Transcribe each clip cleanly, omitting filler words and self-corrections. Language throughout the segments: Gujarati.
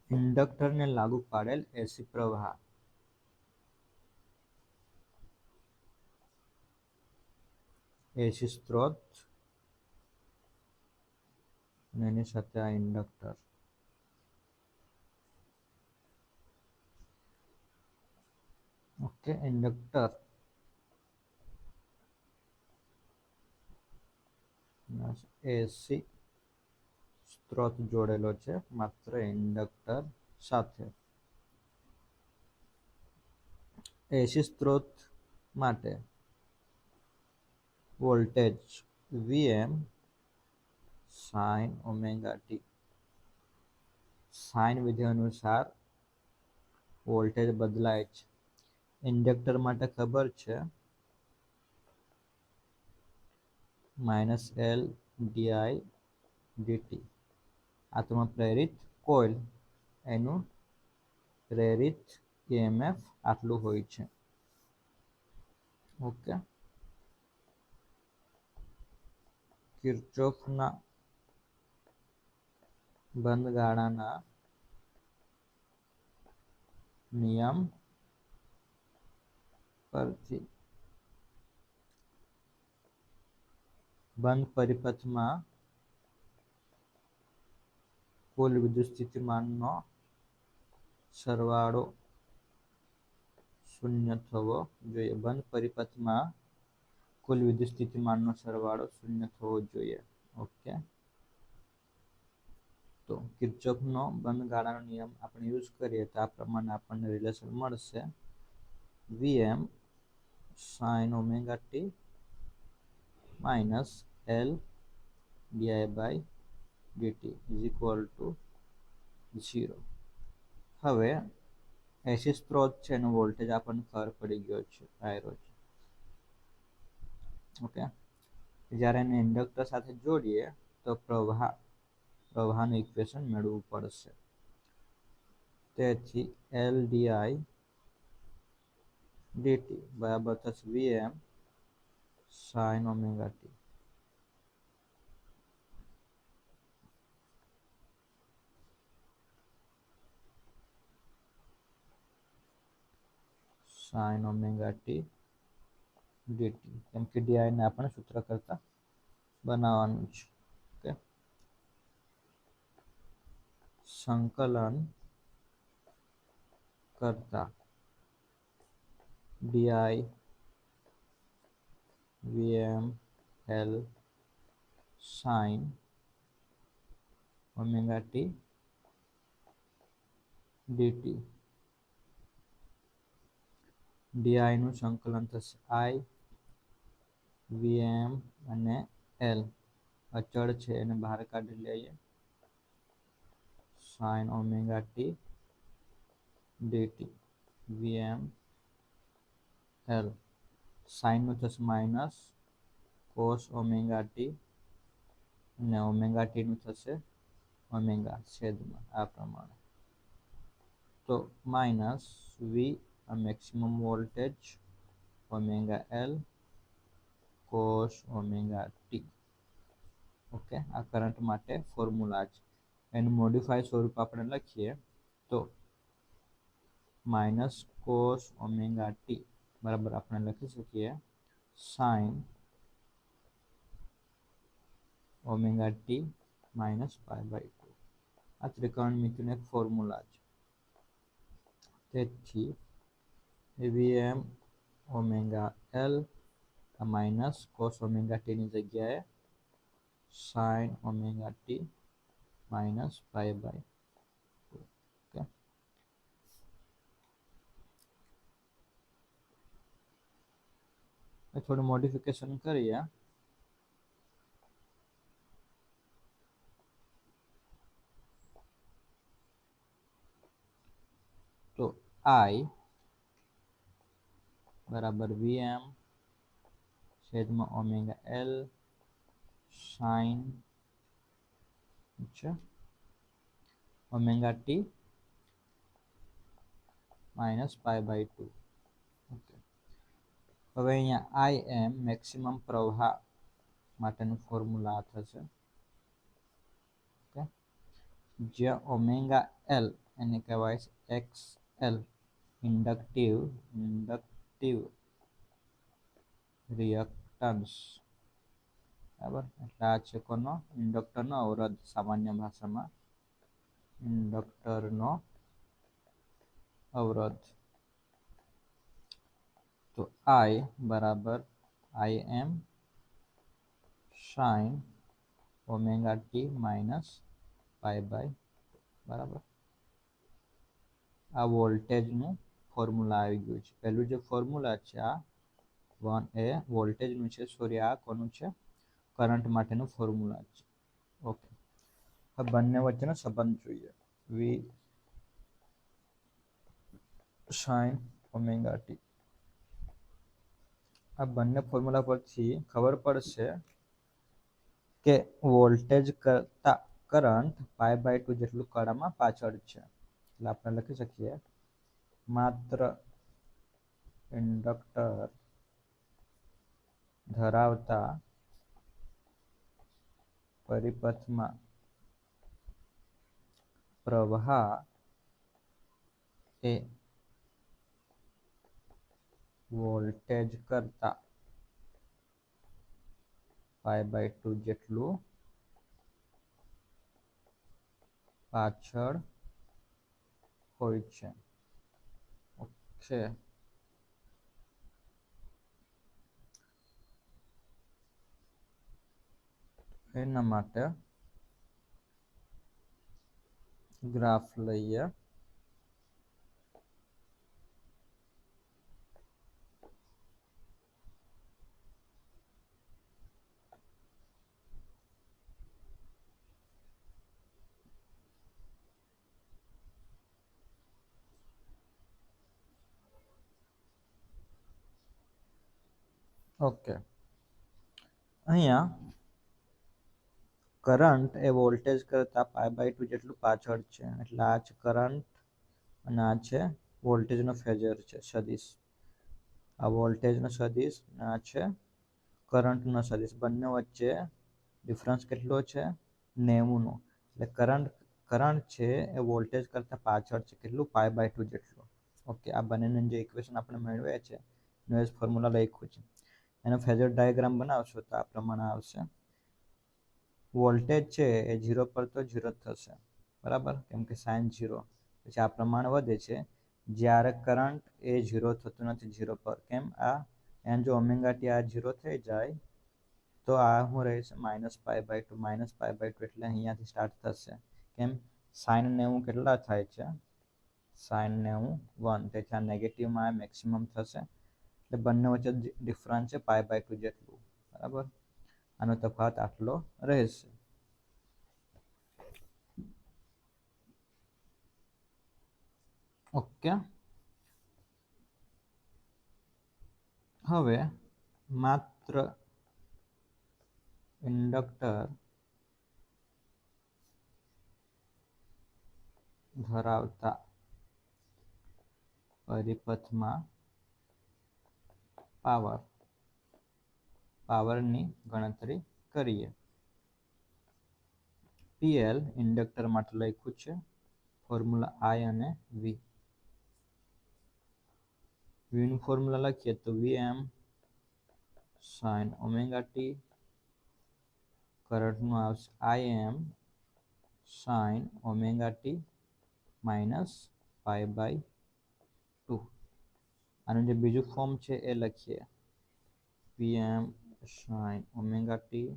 ઇન્ડક્ટરને લાગુ પાડેલ એસી પ્રવાહ એસી સ્ત્રોત અને એની સાથે આ ઇન્ડક્ટર. ઓકે, ઇન્ડક્ટર એસી સ્ત્રોત જોડેલો છે માત્ર ઇન્ડક્ટર સાથે. એસી સ્ત્રોત માટે voltage Vm sin omega t. Sine વિધિ અનુસાર વોલ્ટેજ બદલાય છે. ઇન્ડક્ટર માટે ખબર છે -L di dt. આત્મા પ્રેરિત કોઇલ એનું પ્રેરિત EMF આટલું હોય છે. ઓકે, કિર્ચોફના બંધ ગાળાના નિયમ પરથી બંધ પરિપથમાં કુલ વિદ્યુત સ્થિતિમાનનો સરવાળો શૂન્ય થવો જોઈએ. બંધ પરિપથમાં કુલ વિદ્યુત સ્થિતિમાનનો સરવાળો શૂન્ય થવો જોઈએ. ઓકે, તો કિર્ચોફનો બંધ ગાળાનો નિયમ આપણે યુઝ કરીએ તો આ પ્રમાણે આપણને રિલેશન મળશે. Vm sin omega T -L di by dt is equal to 0. હવે એસી સ્ત્રોત છે એનો વોલ્ટેજ આપણને ખબર પડી ગયો છે, આયરો છે. ઓકે, જ્યારે એને ઇન્ડક્ટર સાથે જોડીએ તો પ્રવાહનું ઇક્વેશન મેળવવું પડશે. તેથી L di dt બરાબર થશે Vm sin omega T. sin omega t dt, કેમ કે di ને આપણે સૂત્ર કરતા બનાવવાનું છે. ઓકે, સંકલન કરતા di Vm L sin omega t dt. di નું સંકલન થશે I, Vm અને L અચળ છે એને બહાર કાઢી લઈએ. sin omega t dt Vm L. Sine નું થશે માઇનસ કોસ ઓમેગા ટી અને ઓમેગા ટી નું થશે ઓમેગા છેદમાં આ પ્રમાણે. તો minus V maximum voltage omega L cos omega t. Okay, આ કરંટ માટે ફોર્મ્યુલા છે. એનું મોડિફાઈ સ્વરૂપ આપણે લખીએ તો માઇનસ કોસ ઓમેગા ટી બરાબર આપણે લખી શકીએ sine omega T minus pi by 2. આ ત્રિકોણમિતિનું એક ફોર્મ્યુલા છે. તેથી Vm omega L minus cos omega ટીની જગ્યાએ sine omega T minus pi by 2. Okay, થોડું મોડિફિકેશન કરીએ. તો I બરાબર Vm છેદમાં omega L sine omega T minus pi by 2. Okay, હવે અહીંયા Im મેક્સિમમ પ્રવાહ માટેનું ફોર્મ્યુલા થશે. ઓકે, જ્યાં ઓમેગા એલ એને કહેવાય છે XL, ઇન્ડક્ટિવ રિએક્ટન્સ. બરાબર, એટલે આ છે કોનો? ઇન્ડક્ટરનો અવરોધ. સામાન્ય ભાષામાં ઇન્ડક્ટરનો અવરોધ. તો I બરાબર Im sin omega T minus pi by. બરાબર, આ વોલ્ટેજનું ફોર્મ્યુલા આવી ગયું છે. પહેલું જે ફોર્મ્યુલા છે આ એ વોલ્ટેજનું છે, સોરી આ કોનું છે? કરંટ માટેનું ફોર્મ્યુલા છે. ઓકે, હવે બંને વચ્ચેનો સંબંધ જોઈએ. V sin omega T. આ બંને ફોર્મ્યુલા પરથી ખબર પડશે કે વોલ્ટેજ કરતા કરંટ પાઈ બાય 2 જેટલું કળામાં પાછળ છે. એટલે આપણે લખી શકીએ માત્ર ઇન્ડક્ટર ધરાવતા પરિપથમાં પ્રવાહ એ વોલ્ટેજ કરતા પાઈ બાય 2 જેટલું પાછળ હોય છે. ઓકે, એના માટે ગ્રાફ લઈએ. ઓકે, અહીંયા કરંટ એ વોલ્ટેજ કરતા પાઈ બાય 2 જેટલું પાછળ છે. એટલે આ છે કરંટ અને આ છે વોલ્ટેજનો ફેઝર છે, સદિશ. આ વોલ્ટેજનો સદિશ અને આ છે કરંટનો સદિશ. બંને વચ્ચે ડિફરન્સ કેટલો છે? 90 નો. એટલે કરંટ છે એ વોલ્ટેજ કરતા પાછળ છે. કેટલું? પાઈ બાય 2 જેટલું. ઓકે, આ બંનેનું જે ઇક્વેશન આપણે મેળવ્યા છે એનું એ ફોર્મ્યુલા લખ્યું છે. એનો ફેઝર ડાયાગ્રામ બનાવશો તો આ પ્રમાણે આવશે. વોલ્ટેજ છે એ 0 પર તો 0 થશે, બરાબર, કેમ કે સાઇન 0. પછી આ પ્રમાણે વધે છે જ્યારે કરંટ એ 0 થતું નથી 0 પર. કેમ? આ જો ઓમેગા ટી આ 0 થઈ જાય તો આ શું રહેશે? Minus pi by 2. Minus pi by 2 એટલે અહીંયાથી સ્ટાર્ટ થશે. કેમ? સાઇન 90 કેટલા થાય છે? સાઇન 90 1. તેથી આ નેગેટિવમાં મેક્સિમમ થશે. એટલે બંને વચ્ચે ડિફરન્સ છે પાઈ બાય 2 જેટલું. બરાબર, આનો તફાવત આટલો રહેશે. ઓકે, હવે માત્ર ઇન્ડક્ટર ધરાવતા પરિપથમાં પાવરની ગણતરી કરીએ. PL ઇન્ડક્ટર માટે લખ્યું છે, ફોર્મ્યુલા I અને V. નું ફોર્મ્યુલા લખીએ તો Vm sin ઓમેગા ટી. કરંટનું આવશે Im sin omega T minus pi by 2. આનું જે બીજું ફોર્મ છે એ લખીએ. Vm sin omega T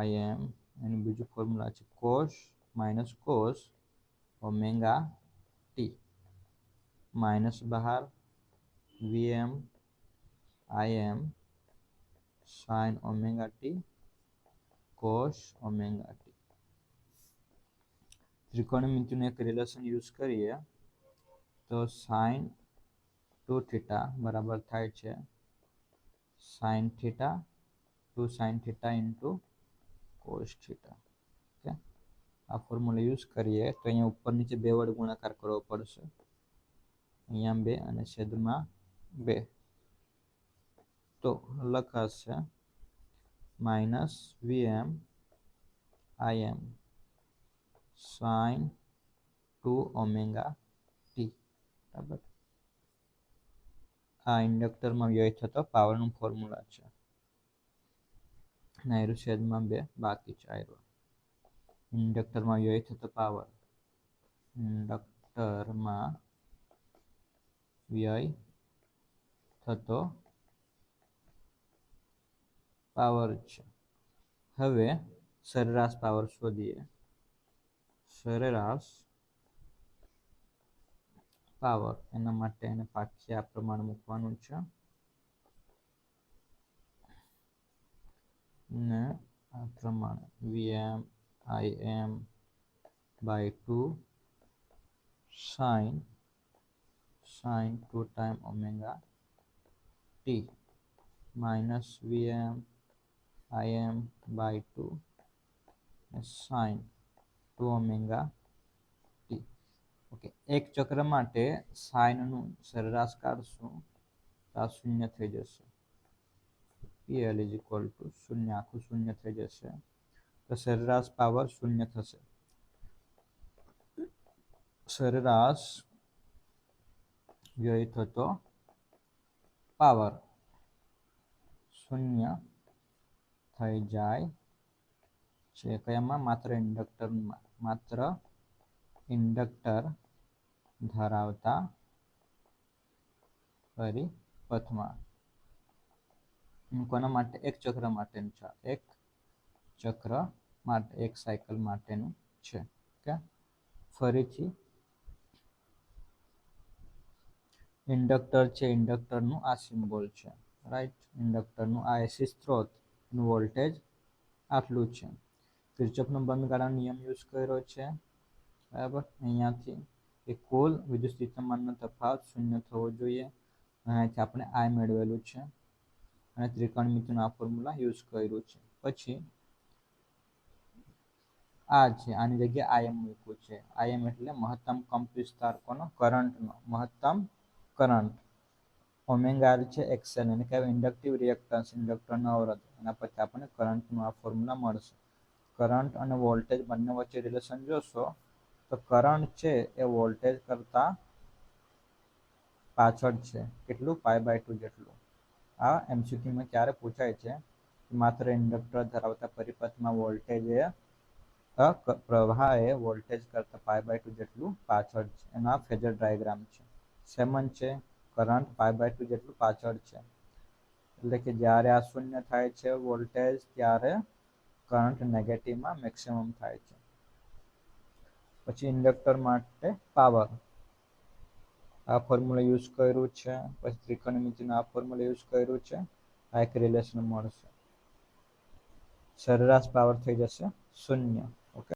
Im, એનું બીજું ફોર્મ્યુલા છે cos ઓમેગા ટી માઇનસ બહાર Vm Im sin omega T cos omega T. ત્રિકોણમિતિનું એક રિલેશન યુઝ કરીએ તો sin 2 થીટા બરાબર થાય છે sin theta 2 sin theta into cos theta. Okay, આ ફોર્મ્યુલા યુઝ કરીએ તો અહીંયા ઉપર નીચે 2 વડે ગુણાકાર કરવો પડશે. અહીંયા 2 અને છેદમાં 2. તો લખાશે minus Vm Im sin 2 omega T. બરાબર, આ ઇન્ડક્ટરમાં વ્યય થતો પાવરનું ફોર્મ્યુલા છે. નાયરું છેદમાં 2 બાકી છે. ઇન્ડક્ટરમાં વ્યય થતો પાવર, ઇન્ડક્ટરમાં વ્યય થતો પાવર છે. હવે સરેરાશ પાવર શોધીએ. સરેરાશ પાવર, એના માટે એને પાછળ આ પ્રમાણે મૂકવાનું છે ને આ પ્રમાણે Vm Im by 2 sin 2 time omega T minus Vm Im by 2 sin 2 omega t. Okay, એક ચક્ર માટે સાઇનનું સરેરાશ કાઢશું તો આ શૂન્ય થઈ જશે. PL is equal to શૂન્ય, આખું શૂન્ય થઈ જશે તો સરેરાશ પાવર શૂન્ય થશે. સરેરાશ વ્યય થતો પાવર શૂન્ય થઈ જાય છે. કયામાં? માત્ર ઇન્ડક્ટરમાં, માત્ર ઇન્ડક્ટર ધરાવતા પરિપથમાં. કોના માટે? એક ચક્ર માટેનું છે. એક ચક્ર માટે, એક સાયકલ માટેનું છે. ઓકે, ફરીથી ઇન્ડક્ટર છે, ઇન્ડક્ટરનું આ સિમ્બોલ છે, રાઈટ. ઇન્ડક્ટરનું આ એસી સ્ત્રોતનું વોલ્ટેજ આટલું છે. કિર્ચોફનો બંધગાળાનો નિયમ યુઝ કર્યો છે. બરાબર, અહીંયાથી એ કુલ વિદ્યુત સ્થિતિમાનનો તફાવત શૂન્ય થવો જોઈએ. અહીંયાથી આપણે આઈ મેળવેલું છે અને ત્રિકોણમિતિનું આ ફોર્મ્યુલા યુઝ કર્યું છે. પછી આ છે, આની જગ્યાએ આઈએમ મૂક્યું છે. આઈએમ એટલે મહત્તમ કંપ વિસ્તાર કોનો? કરંટનો મહત્તમ કરંટ. ઓમેગા છે એક્સએલ, એને કહેવાય ઇન્ડક્ટિવ રિએક્ટન્સ, ઇન્ડક્ટરનો અવરોધ. એના પછી આપણને કરંટનું આ ફોર્મ્યુલા મળશે. કરંટ અને વોલ્ટેજ બંને વચ્ચે રિલેશન જોશો તો કરંટ છે એ વોલ્ટેજ કરતા પાછળ છે. કેટલું? π/2 જેટલું. આ એમસીક્યુમાં ક્યારે પૂછાય છે? માત્ર ઇન્ડક્ટર ધરાવતા પરિપથમાં વોલ્ટેજ પ્રવાહ એ વોલ્ટેજ કરતા π/2 જેટલું પાછળ છે. એનો આ ફેઝર ડાયાગ્રામ છે. સેમન છે, કરંટ π/2 જેટલું પાછળ છે. એટલે કે જ્યારે આ શૂન્ય થાય છે વોલ્ટેજ, ત્યારે કરંટ નેગેટિવમાં મેક્સિમમ થાય છે. પછી ઇન્ડક્ટર માટે પાવર, આ ફોર્મ્યુલા યુઝ કર્યું છે. પછી ત્રિકોણમિતિનું આ ફોર્મ્યુલા યુઝ કર્યું છે. આ એક રિલેશન મળશે. સરેરાશ પાવર થઈ જશે શૂન્ય.